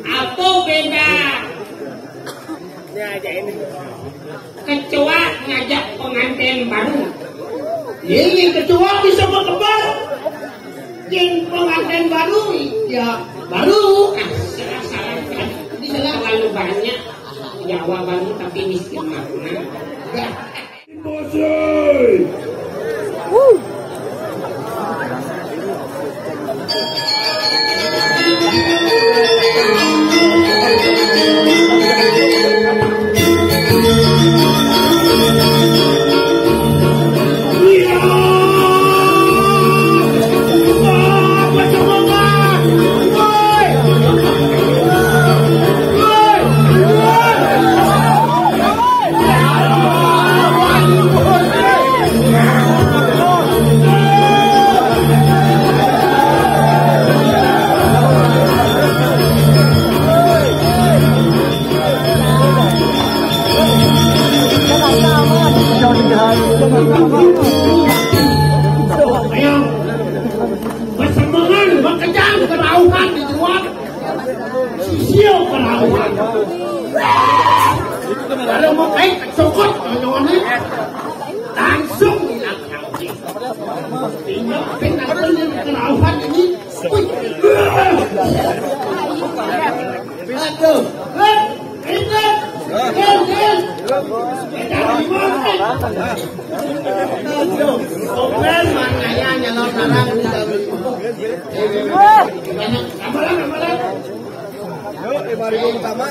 Aku beda. Kecoa ngajak pengantin baru. Ini kecoa bisa berkembang. Yang pengantin baru ya baru. Salah kan. Ini terlalu banyak jawaban tapi miskin makna. Bosai. Bersemangat, berkejang, kerauhan di luar. Sisil kerauhan. Kalau mau kain, sokot ini langsung hilang kau. Tinggal pengen kerauhan ini. Aduh, ingat. Open makanya nyalon narang di dalam. Amalan. Yuk, 5.000 utama.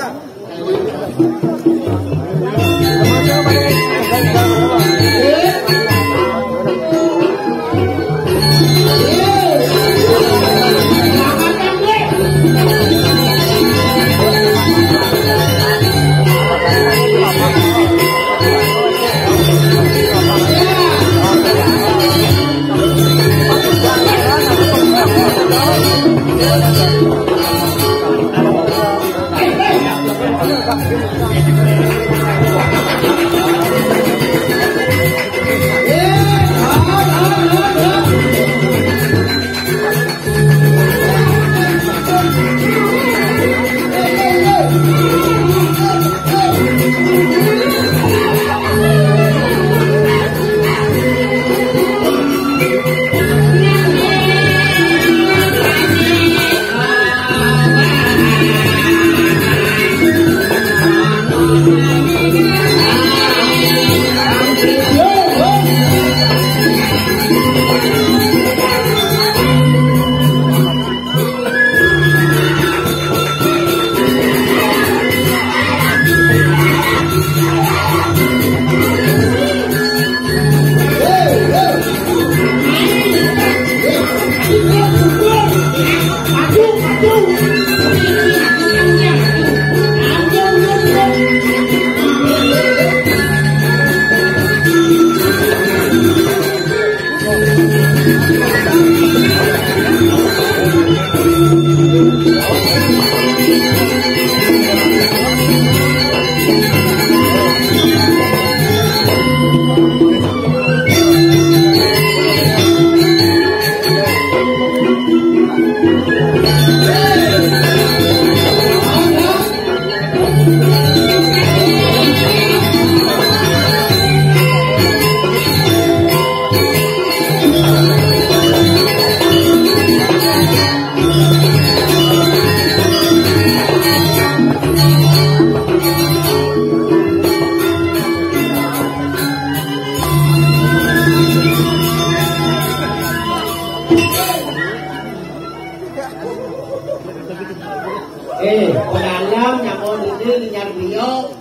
Pedalam yang mau diri nyar beliau,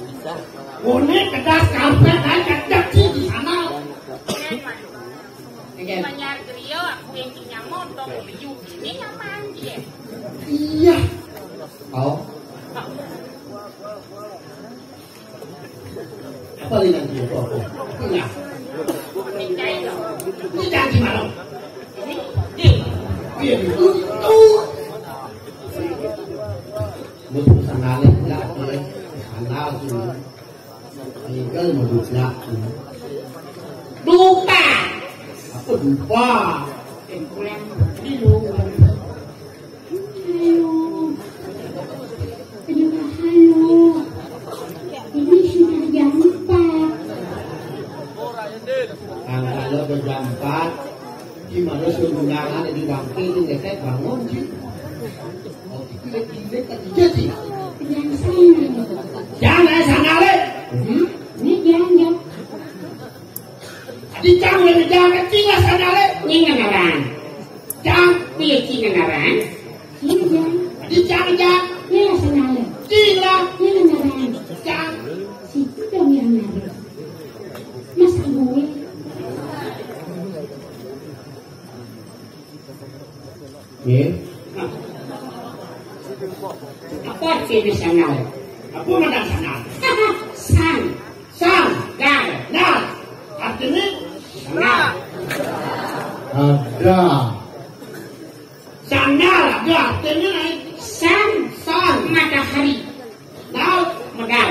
unik kedas karpet dan kacang di sana. Nyar beliau aku yang punya motor baju ini kapan dia? Iya. Oh. Apa lagi nanti itu aku? Iya. Ini jangan di mana? Ini itu. Một thằng nào lên lại đây, thằng nào thì cái mà được lại dupa, dupa, em quen đi luôn. ini saya bangun sih. Oh, itu kan jadi. Yang sana. Jangan sana le. Ini jangan. Di jangan jangan tinggal sana le. Ini ngenaran. Jangan Pilih cing ngenaran. Ini jangan. di jangan Ini lah sana. tinggal Ini ngenaran. jangan. Situ dong yang narik. Mas gue. Ya. Apa sih di sana? Apa mana sana? San. Sang. Gal. Nah, artinya Sana. Ada. sana lah. Artinya naik San. sang. Matahari. Nah, Megal.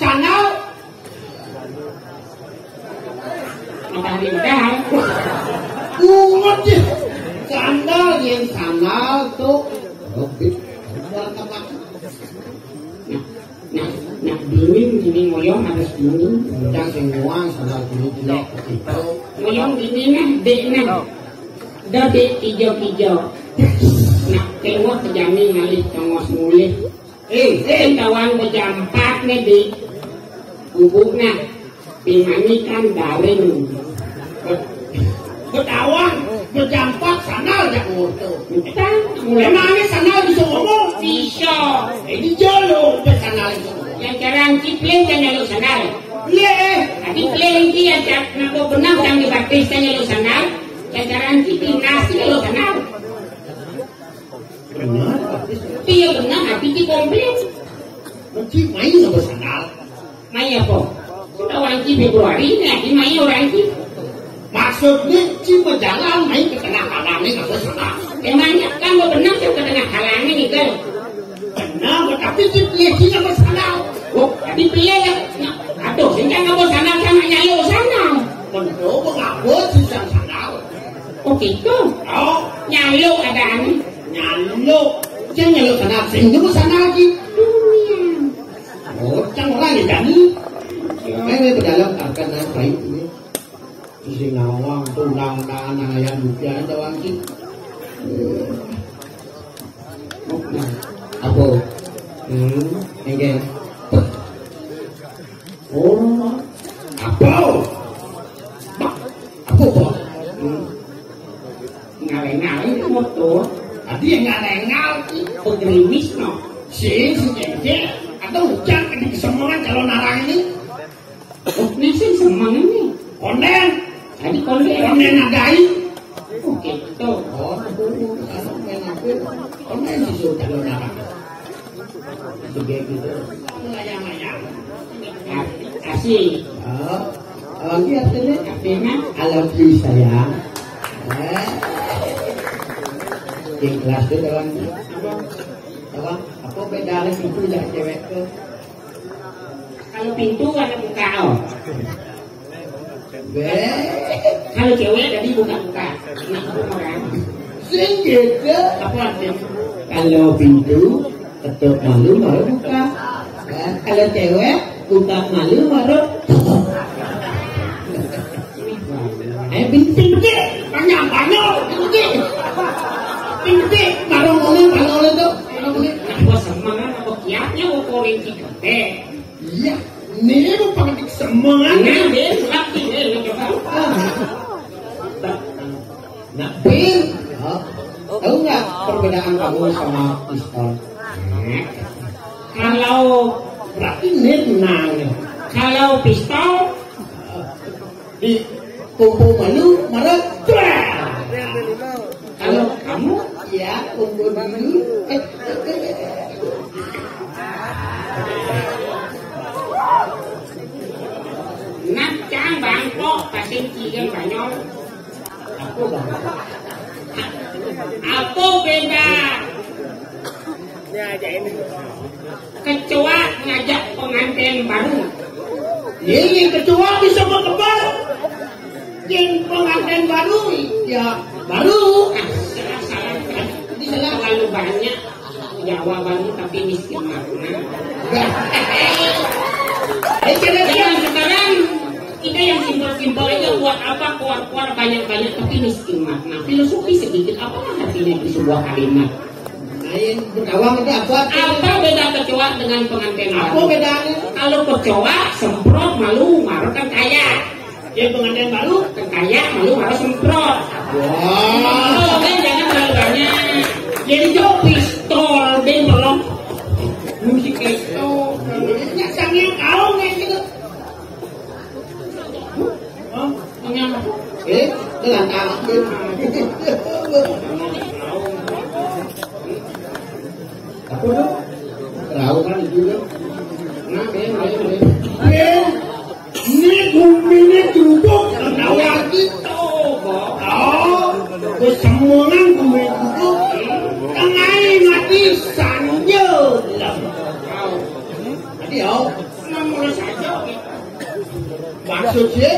sana. Matahari megal. Ungut ya. Sandal yang sandal tuh. Oke. Nah, dingin gini ngoyong harus dingin. Yang semua sandal ini jelek itu. Ngoyong gini nah, dek nah. Dek hijau-hijau. Nah, keluar kejamin ngalih tongos mulih. Kawan berjampak nih di gubuknya. Pimanikan daring. Bertawang, berjampak sandal ya foto. Kita mulai Emangnya sandal bisa ngomong? bisa. Ini jolo bersandal itu. Yang jarang cipling kan nyaluk sandal. Iya. Tapi cipling dia cak nak benang yang dibaptis kan nyaluk sandal. Yang jarang cipling nasi nyaluk sandal. Benar. Iya benar, tapi di komplain. Mesti main nggak bersandal. Main apa? Sudah orang di Februari nih, di main orang di. Maksudnya cuma jalan main ke tengah halangnya nggak bersandal. Emangnya kan mau benang tuh ke tengah halangnya nih kan? Benar, tapi ciplekinya bersandal. Oh, tapi pilih ya. Aduh, sehingga nggak mau sandal sama nyaluk sandal. Benar, mengaku sih sandal. Oh gitu. Oh, Nyaluk ada aneh. nyaluk. Jangan nyaluk sandal, sehingga bersandal lagi. Dunia. Oh, jangan orang yang jadi. Ini berdalam akan apa ini? Isi ngawang, tulang, tangan, ayam, bukian, doang sih. Apa? Oke. Oh, apa? Apa kok? Ngaleng-ngaleng itu motor. Tadi yang nggak lengal, Pegerimis no. si jengkel atau hujan di kesemuan kalau narang ini Oh, nasi semang ini. konden, Tadi konde. konden nadai. Oh gitu. Oh, main apa? Konden sih kalau narang. Juga gitu. Layang-layang. Kasih. Lagi artinya Artinya alergi sayang. Ikhlas tuh kawan. Apa? Apa beda lagi itu ya cewek tuh? kalau pintu ada buka oh. Be, Kalau cewek tadi buka-buka. Nah, orang. sing gitu. Apa artinya? Kalau pintu ketuk malu baru buka. Kalau cewek buka malu baru. Pintu gede, Banyak-banyak, gede. Pintu gede, baru mulai tuh. Apa semangat apa kiatnya mau korinci gede. iya. Ini mau pakai kesemuan. Nah, dia lagi deh coba. Nah, Bin, tahu nggak perbedaan kamu sama pistol? Kalau Berarti nenang ya. kalau pistol Di kumpul malu marah. kalau kamu Ya, kumpul malu. nak cang bangkok pasien cigen banyak. Aku bang. Aku beda. Kecoa ngajak pengantin baru. Ini ketua bisa berkembang. Yang pengantin baru, ya baru. Salah-salah kan. Ini salah terlalu banyak jawabannya tapi miskin makna. Dengan sekarang kita kita yang simpel-simpel aja buat apa kuat-kuat banyak-banyak tapi miskin makna. Filosofi sedikit apa artinya di sebuah kalimat? Lain berdawang itu apa? Apa beda kecoa dengan pengantin Apa baru? bedanya? Kalau kecoa semprot malu marah kan kaya. Dia pengantin baru. Kan kaya malu marah semprot. Wah. Oh kan jangan terlalu banyak. Jadi jauh pistol dia melong musik itu. Nyasangnya kau kayak gitu. Oh, ternyata. Dengan tangan. Apa tuh? Tahu kan itu tuh. Nah, Ini guminya duduk ketawa gitu. Gue semuanya gumi duduk. Tengah mati sanjol. Tadi ya. nomor saja. Maksudnya?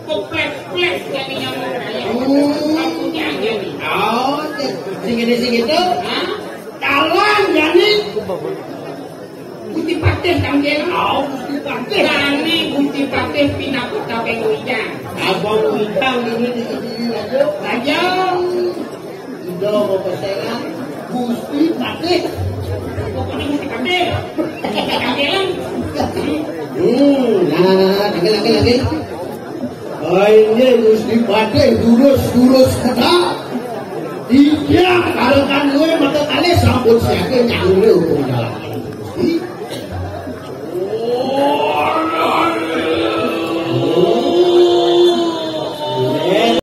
Plek-plek jadi yang punya aja nih. Oh, sing itu. Hah? Kawan jadi. Gusti Patih kangen. Oh, Gusti Patih. Kami Gusti Patih pindah kota Penguijan. Abang Witang ini di sini aja. Aja. Ido mau persaingan. Gusti Patih. Pokoknya Gusti Patih. Kangen. Lagi. Ini Gusti Patih durus kita. Iya, kalau kan gue maka kali sambut siapa yang gue hukum jalan.